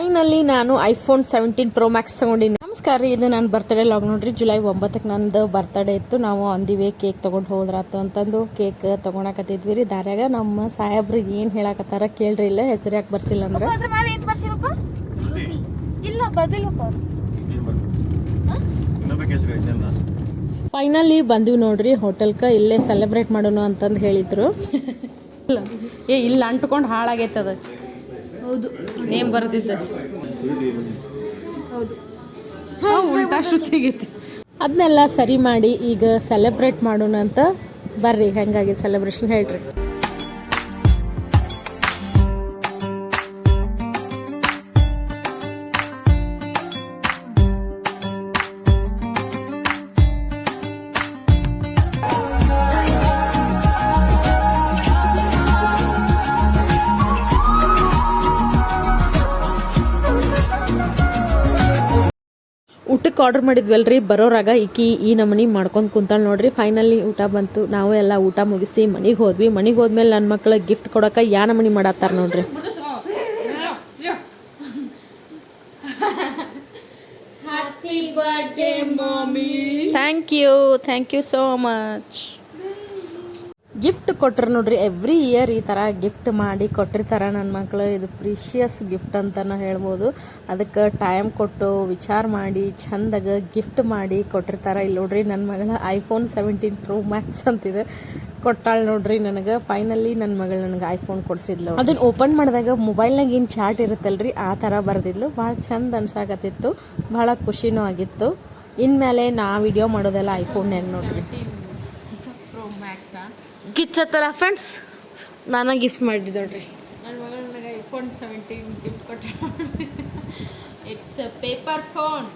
Finally ನಾನು iPhone 17 Pro Max ತೊಗೊಂಡಿನಿ. ನಮಸ್ಕಾರ ರೀ, ಇದು ನನ್ನ ಬರ್ತ್ಡೇ ಲಾಗ್ ನೋಡ್ರಿ. ಜುಲೈ 9ಕ್ಕೆ ನಂದು ಬರ್ತ್ಡೇ ಇತ್ತು. ನಾವು ಆನ್ ದಿ ವೇ ಕೇಕ್ ತೊಗೊಂಡು ಹೋದ್ರಾತು ಅಂತಂದು ಕೇಕ್ ತೊಗೊಳಕತ್ತಿದ್ವಿ ರೀ. ದಾರ್ಯಾಗ ನಮ್ಮ ಸಾಹೇಬ್ರು ಏನು ಹೇಳಕತ್ತಾರ ಕೇಳ್ರಿ. ಇಲ್ಲ ಹೆಸರು ಯಾಕೆ ಬರ್ಸಿಲ್ಲ ಅಂದ್ರೆ ಇಲ್ಲ ಬದಿಲ್ಲಪ್ಪ. ಫೈನಲಿ ಬಂದಿವಿ ನೋಡ್ರಿ ಹೋಟೆಲ್ಗೆ. ಇಲ್ಲೇ ಸೆಲೆಬ್ರೇಟ್ ಮಾಡೋಣ ಅಂತಂದು ಹೇಳಿದ್ರು. ಇಲ್ಲ ಅಂಟ್ಕೊಂಡು ಹಾಳಾಗೈತದ. ಹೌದು, ನೇಮ್ ಬರ್ದಿದ್ದೆ. ಹೌದು, ಉಲ್ಟಾ ಶ್ರುತಿಗೈತಿ. ಅದನ್ನೆಲ್ಲ ಸರಿ ಮಾಡಿ ಈಗ ಸೆಲೆಬ್ರೇಟ್ ಮಾಡೋಣ ಅಂತ. ಬರ್ರಿ, ಹೆಂಗಾಗಿದೆ ಸೆಲೆಬ್ರೇಷನ್ ಹೇಳ್ರಿ. ಊಟಕ್ಕೆ ಆರ್ಡರ್ ಮಾಡಿದ್ವಲ್ರಿ, ಬರೋರಾಗ ಈ ನಮನಿ ಮಾಡ್ಕೊಂಡು ಕುಂತಾಳೆ ನೋಡ್ರಿ. ಫೈನಲಿ ಊಟ ಬಂತು. ನಾವು ಎಲ್ಲ ಊಟ ಮುಗಿಸಿ ಮನೆಗೆ ಹೋದ್ವಿ. ಮನೆಗೆ ಹೋದ್ಮೇಲೆ ನನ್ನ ಮಕ್ಳಿಗೆ ಗಿಫ್ಟ್ ಕೊಡೋಕೆ ಯಾ ನಮನಿ ಮಾಡತ್ತಾರ ನೋಡ್ರಿ. Happy birthday mummy. Thank you so much. Gift ಕೊಟ್ರು ನೋಡ್ರಿ. ಎವ್ರಿ ಇಯರ್ ಈ ಥರ ಗಿಫ್ಟ್ ಮಾಡಿ ಕೊಟ್ಟಿರ್ತಾರೆ ನನ್ನ ಮಕ್ಕಳು. ಇದು ಪ್ರೀಶಿಯಸ್ ಗಿಫ್ಟ್ ಅಂತಲೇ ಹೇಳ್ಬೋದು. ಅದಕ್ಕೆ ಟೈಮ್ ಕೊಟ್ಟು ವಿಚಾರ ಮಾಡಿ ಚಂದಾಗ ಗಿಫ್ಟ್ ಮಾಡಿ ಕೊಟ್ಟಿರ್ತಾರೆ. ಇಲ್ಲಿ ನೋಡ್ರಿ, ನನ್ನ ಮಗಳ ಐಫೋನ್ 17 Pro Max ಅಂತಿದೆ ಕೊಟ್ಟಾಳೆ ನೋಡ್ರಿ ನನಗೆ. ಫೈನಲಿ ನನ್ನ ಮಗಳು ನನಗೆ ಐಫೋನ್ ಕೊಡಿಸಿದ್ಲು. ಅದನ್ನು ಓಪನ್ ಮಾಡಿದಾಗ ಮೊಬೈಲ್ನಾಗ ಏನು ಚಾಟ್ ಇರುತ್ತಲ್ರಿ, ಆ ಥರ ಬರೆದಿದ್ಲು. ಭಾಳ ಚಂದ ಅನ್ಸಾಕತ್ತಿತ್ತು, ಭಾಳ ಖುಷಿನೂ ಆಗಿತ್ತು. ಇನ್ಮೇಲೆ ನಾ ವಿಡಿಯೋ ಮಾಡೋದೆಲ್ಲ ಐಫೋನ್ಯಾಗ ನೋಡ್ರಿ. ಕಿಚ್ಚತ್ತಲ್ಲ ಫ್ರೆಂಡ್ಸ್, ನಾನು ಗಿಫ್ಟ್ ಮಾಡಿದ್ದೆ ನೋಡ್ರಿ. ನನ್ನ ಮಗಳು ನನಗೆ ಐಫೋನ್ 17 ಗಿಫ್ಟ್ ಕೊಟ್ಟ. It's paper phone.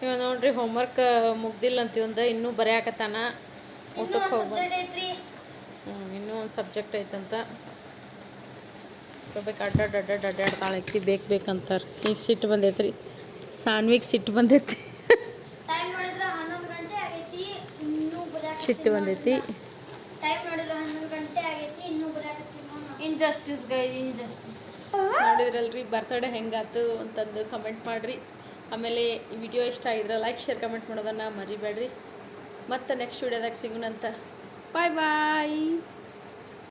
ಇವ ನೋಡ್ರಿ, ಹೋಮ್ವರ್ಕ್ ಮುಗ್ದಿಲ್ಲ ಅಂತೀವಂದ, ಇನ್ನೂ ಬರೆಯಾಕತ್ತಾನ. ಊಟಕ್ಕೆ ಹೋಗ್ಬೇಕು. ಇನ್ನೂ ಒಂದು ಸಬ್ಜೆಕ್ಟ್ ಐತಂತ. ಬೇಕು ಅಡ್ಡಾಡ್ತಾಳೆ ಅಕ್ಕಿ ಬೇಕಂತಾರೆ. ಈಗ ಸಿಟ್ಟು ಬಂದೈತ್ರಿ, ಸಾನ್ವಿಗೆ ಸಿಟ್ಟು ಬಂದೈತಿ. ಸಿಟ್ಟು ಬಂದೈತಿ. ನೋಡಿದ್ರಲ್ರಿ ಬರ್ತ್ಡೇ ಹೆಂಗಾತು ಅಂತಂದು ಕಮೆಂಟ್ ಮಾಡಿರಿ. ಆಮೇಲೆ ಈ ವಿಡಿಯೋ ಇಷ್ಟ ಆಗಿದ್ರೆ ಲೈಕ್, ಶೇರ್, ಕಮೆಂಟ್ ಮಾಡೋದನ್ನು ಮರಿಬೇಡ್ರಿ. ಮತ್ತೆ ನೆಕ್ಸ್ಟ್ ವಿಡಿಯೋದಾಗ ಸಿಗೋಣಂತ. ಬಾಯ್ ಬಾಯ್.